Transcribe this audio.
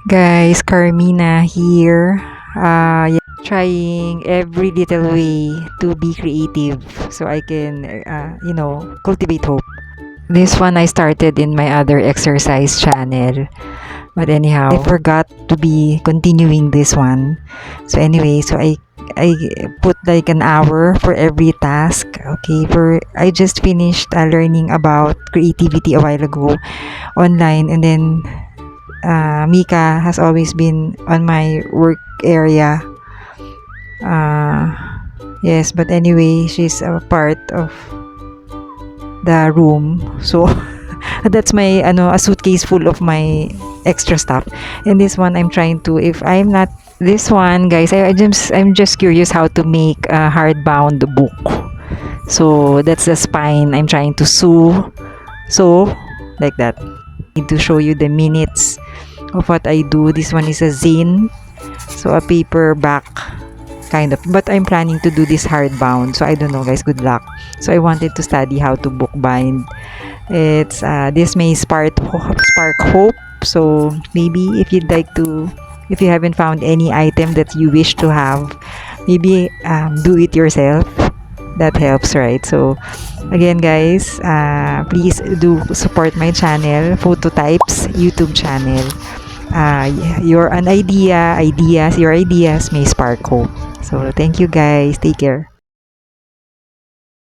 Guys, Carmina here. Trying every little way to be creative so I can, cultivate hope. This one I started in my other exercise channel. But anyhow, I forgot to be continuing this one. So anyway, I put like an hour for every task. Okay, I just finished learning about creativity a while ago online, and then Mika has always been on my work area. Yes, but anyway, she's a part of the room. So that's my a suitcase full of my extra stuff. And this one I'm trying to, if I'm not this one, guys, I'm just curious how to make a hardbound book. So that's the spine I'm trying to sew like that. Need to show you the minutes of what I do. This one is a zine, so a paperback kind of, but I'm planning to do this hardbound, so I don't know, guys. Good luck. So I wanted to study how to bookbind. It's this may spark hope. So maybe if you haven't found any item that you wish to have, maybe do it yourself. That helps, right? So again, guys, please do support my channel, Phototypes YouTube channel. Your ideas may spark hope. So thank you, guys. Take care.